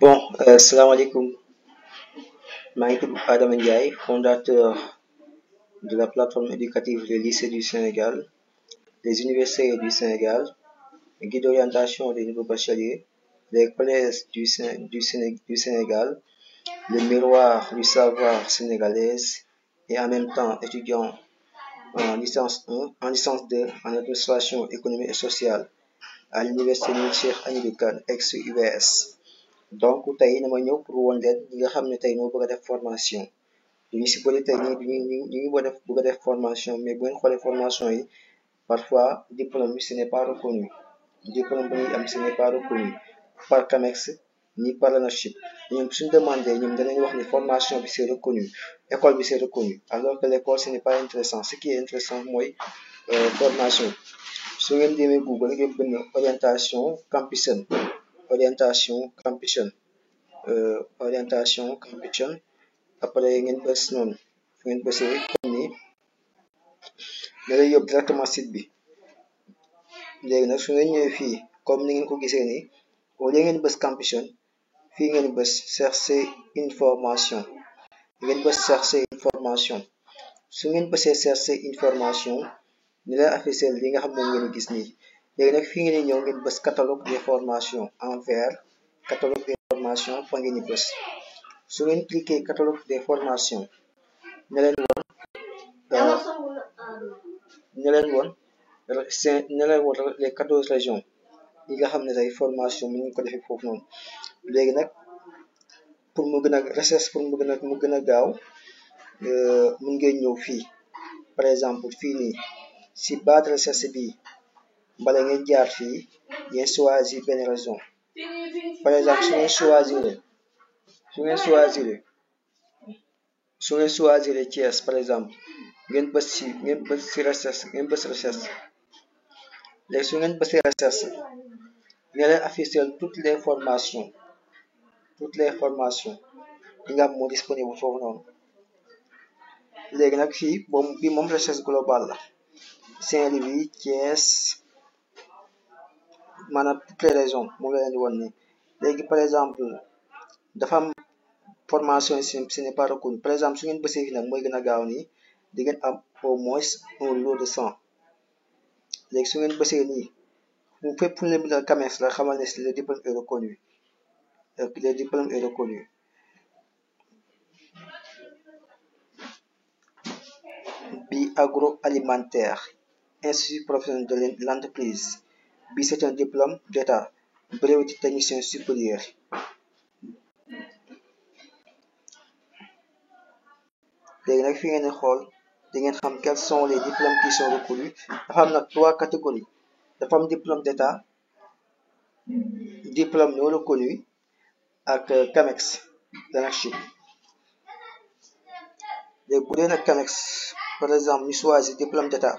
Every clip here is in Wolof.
Salaamaaleykum. maa ngi tudd Adama Ndiaye, fondateur de la plateforme éducative des lycées du Sénégal, des universités du Sénégal, guide d'orientation des nouveaux bacheliers, les collèges du Sénégal, le miroir du savoir sénégalaise et en même temps étudiant en licence 1, en licence 2 en administration économique et sociale à l'université Cheikh Hamidou Kane ex-UVS. Donc tey dama ñëw pour woon leen ñi nga xam ne tey ñoo bëgg a def formation ñu si bëri tey ñu ngi bëgg a def formation, mais bu ngeen xoolee formation yi parfois diplôme bi ce n'est pas reconnu. Diplôme bu ñuy am ce n'est pas reconnu par CAMEX ni par l'ANACIM. ñoom suñu demandé ñoom danañ wax ni formation bi c'est reconnu, école bi c'est reconnu, alors que l'école ce n'est pas intéressant. Ce qui est intéressant mooy formation. Su ngeen demee Google ngeen bind orientation Campusen orientation Campusen après ngeen bës noonu fu ngeen bësee comme ni da lay yóbbu directement site bi. Léegi nag su ngeen ñëwee fii comme ni ngeen ko gisee nii au lieu ngeen bës Campusen fii ngeen bës chercher information su ngeen bësee chercher information ni lay afficher li nga xam moom ngeen gis nii. Léegi nag fii ngeen ñëw ngeen bës catalogue des formations en vert, catalogue des formations fa ngeen bës. Su ngeen cliquer catalogue des formations ne leen woon les 14 régions yi nga xam ne tey formation mu ngi ko defee foofu noonu. Léegi nag pour mu gën a recherche pour mu gën a gaaw mun ngeen ñëw fii par exemple fii nii si barre de recherche bi mbala ngeen jaar fii ngeen choisir benn région. Par exemple su ngeen choisir Thiès par exemple ngeen bës si recherche léegi su ngeen bësee recherche nga leen afficher toutes les formations yi nga xam moo disponible foofu noonu. Léegi nag fii moom recherche globale la Saint-Louis, Thiès, maanaam toutes les régions moom la leen di wan nii. Léegi par exemple dafa am formation yi ce n'est pas reconnu. Par exemple su ngeen bësee fii nag mooy gën a gaaw nii di ngeen am au moins un lot de 100. Léegi su ngeen bësee nii fépp fu ñu leen bindal CAMEX la xamal ne le diplôme est reconnu. Bi agroalimentaire, institut professionnel de l'entreprise, bi c'est un diplôme d'état, brevet de technicien supérieur. Léegi nag fi ngeen di xool di ngeen xam quels sont les diplômes qui sont reconnus. Dafa am nag 3 catégories. Dafa am diplôme d'état, diplôme non reconnu ak CAMEX d'ANACIM. Léegi bu dee nag CAMEX par exemple ñu choisir diplôme d'état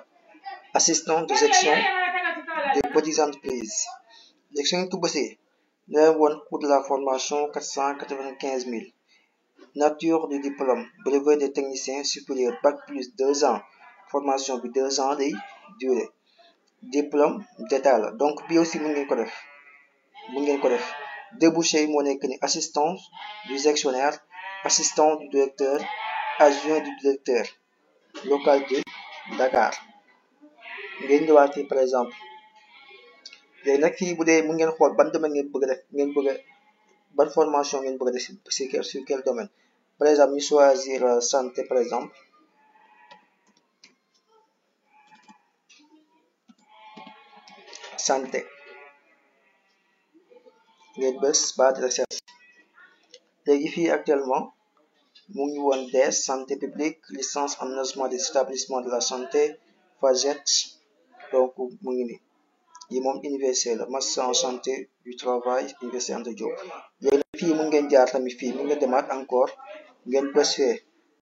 assistant de gestion des petites entreprises. Léegi su ngeen ko bësee ne leen woon coût de la formation 495 000. Nature du diplôme brevet de technicien supérieur bac plus 2 ans, formation bi 2 ans lay durée. Diplôme d'état la donc bii aussi mun ngeen ko def. Débouché yi moo nekk ni assistant du gestionnaire, assistant du directeur, adjoint du directeur, localité Dakar. Ngeen ñëwaat fii par exemple léegi nag fii bu dee mun ngeen xool ban domaine ngeen bëgg a def ban formation ngeen bëgg a def sur quel domaine. Par exemple ñu choisir santé par exemple. Santé ngeen bës barre de recherche. Léegi fii actuellement mu ngi woon DS santé publique, licence en aménagement des établissements de la santé, FAGET. Donc mu ngi nii yi moom université la master en santé du travail université Anta Diop. Léegi nag fii mun ngeen jaar tamit fii mun ngeen demaat encore ngeen bës fee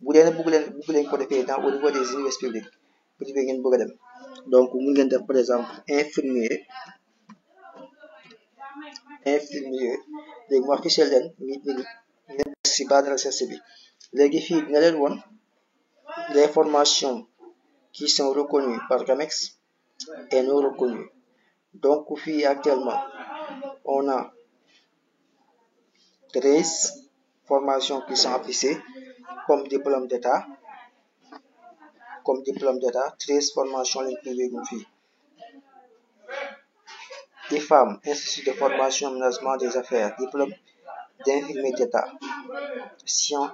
bu dee bëgg leen ko defee dans au niveau des universités publiques privées ngeen bëgg a dem. Donc mun ngeen def par exemple infirmier léegi mu affiché leen ngeen bës si barre de recherche bi. Léegi fii dina leen woon les formations qui sont reconnues par CAMEX et non reconnues. Donc fii actuellement on a 13 formations qui sont affichées comme diplôme d'État. 13 formations lañ trouvé gu fii. IFAM, Institut de formation et aménagement des affaires, diplôme d'infirmier d'État.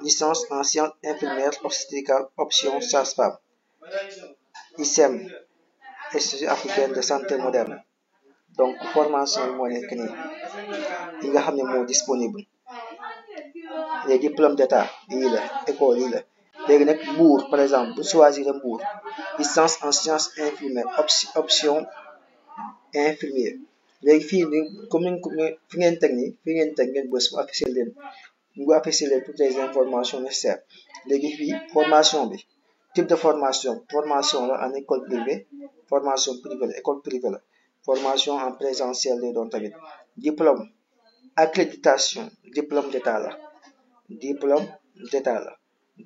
Licence en sciences infirmières obstétricales, option sage-femme. ISEM, Institut africain de santé moderne. Donc formation yi moo nekk nii yi nga xam ne moo disponible. Les diplômes d'État yii la école yii la léegi nag Mbour par exemple bu choisir Mbour, licence en sciences infirmières option infirmier. léegi fii ni comme ni fi ngeen teg nii fi ngeen teg ngeen bës mu affiché leen toutes les informations nécessaires. léegi fii formation bi type de formation la en école privée, formation privée la école privée la, formation en présentiel lay doon tamit. Diplôme accréditation diplôme d'état la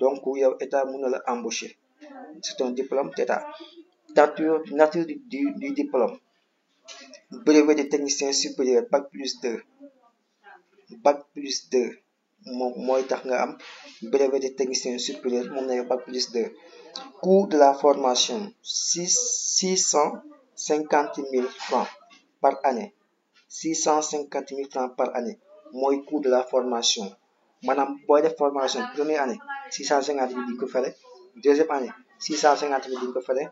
donc yow état mën na la embaucher, c'est un diplôme d'état. Nature du diplôme: brevet de technicien supérieur bac plus 2 moom mooy tax nga am brevet de technicien supérieur moom na bac plus 2. Coût de la formation 650 000 francs par année. 650 000 francs par année mooy coût de la formation. maanaam booy def formation première année 650 000 di ko fere, deuxième année 650 000 di ko fere,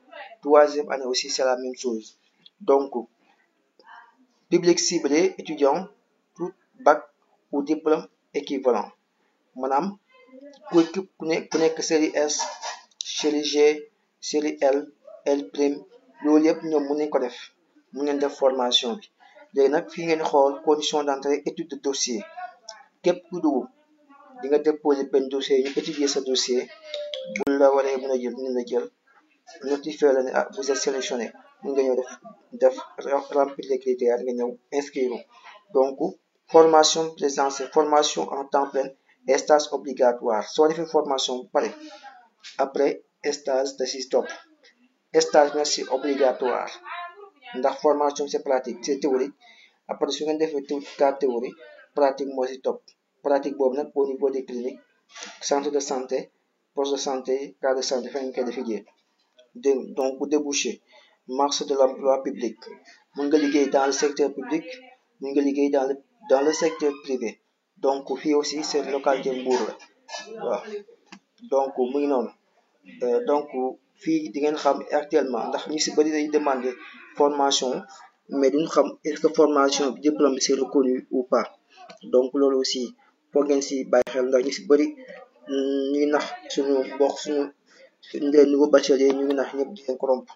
troisième année aussi c'est la même chose. Donc public ciblé étudiant tout bac ou diplôme équivalent. maanaam ku nekk série S, série G, série L prime loolu yëpp ñoom mën nañ ko def, mën nañ def formation bi. léegi nag fii ngeen xool condition d'entrée, étude de dossier. képp ku dugg di nga déposer benn dossier ñu étudier sa dossier bu la waree mën a jël dina la jël notifié la ne vous êtes sélectionné, mën nga ñëw def remplir les critères nga ñëw inscrire. donc formation présentielle, formation en temps plein et stage obligatoire. soo defee formation bu pare après stage da si topp. stage nag c'est obligatoire ndax formation c'est pratique, c'est théorique. après su ngeen defee cas théorie, pratique moo si topp. pratique boobu nag au niveau des cliniques, centre de santé, poste de santé, cas de santé fa ñu koy defee. donc débouché: marché de l'emploi public, mën nga liggéey dans le secteur public, mën nga liggéey dans le secteur privé. donc fii aussi c'est localité Mbour la waaw. donc mu ngi noonu. donc fii di ngeen xam actuellement ndax ñu si bëri dañuy demander formation mais duñu xam est-ce que formation bi diplôme bi c'est reconnu ou pas. donc loolu aussi foog ngeen si bàyyi xel ndax ñu si bëri ñu ngi nax suñu mbokk suñu les nouveaux bacheliers ñu ngi nax ñëpp di leen corrompre.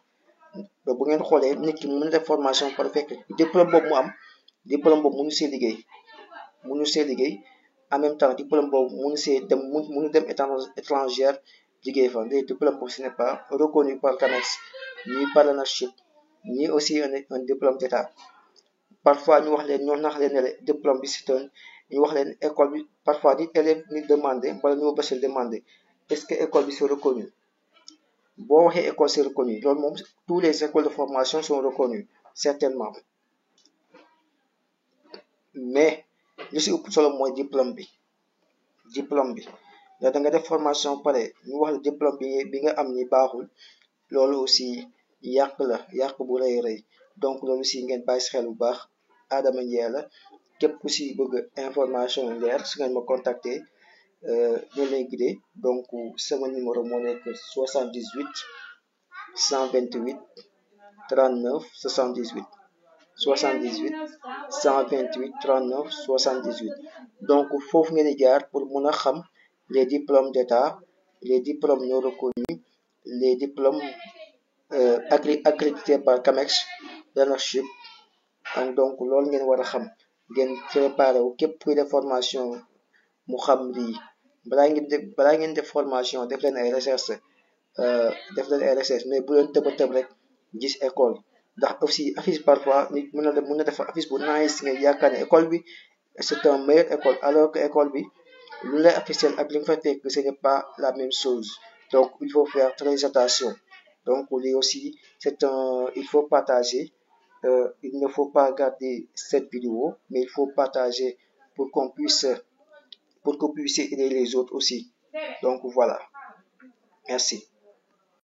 bu ngeen xoolee nit ki mën na def formation par fekk diplôme boobu mu am, diplôme boobu mënu see liggéey en même temps diplôme boobu mënu dem étrangère liggéey fa. les diplômes boobu ce n'est pas reconnu par CAMEX ni par l'ANAQ-Chip ni aussi un diplôme d'état. parfois ñu wax leen ñoo nax leen ne diplôme bi c'est ñu wax leen école bi. parfois nit élève ni demandé wala ñu bachelier demandé est-ce que école bi c'est reconnu. boo waxee école c'est reconnu loolu moom tous les écoles de formation sont reconnues certainement, mais li si ëpp solo mooy diplôme bi da nga def formation pare ñu wax la diplôme bi nga am ni baaxul, loolu aussi yàq bu rëy. donc loolu si ngeen bàyyi si xel bu baax. Adama Ndiaye la, képp ku si bëgg information leer su ngeen ma contacter ñu lay guider. donc sama numéro moo nekk 78 128 39 78 128 39 78. donc foofu ngeen di jaar pour mën a xam les diplômes d'état, les diplômes non reconnus, les diplômes accrédités par CAMEX, l'ANAQ-Chip. donc loolu ngeen war a xam ngeen préparé wu. képp kuy def formation mu xam lii balaa ngeen def formation def leen ay recherche mais bu leen tëb rek gis école. ndax aussi affiche parfois nit mën na def affiche bu nice nga yaakaar ne école bi c'est un meilleure école alors que école bi lu lay afficher ak li nga fa fekk ce n'est pas la même chose. donc il faut faire très attention. donc lii aussi il faut partager. Il ne faut pas garder cette vidéo mais il faut partager pour qu'on puisse pour que vous puissiez aider les autres aussi. Donc voilà. Merci.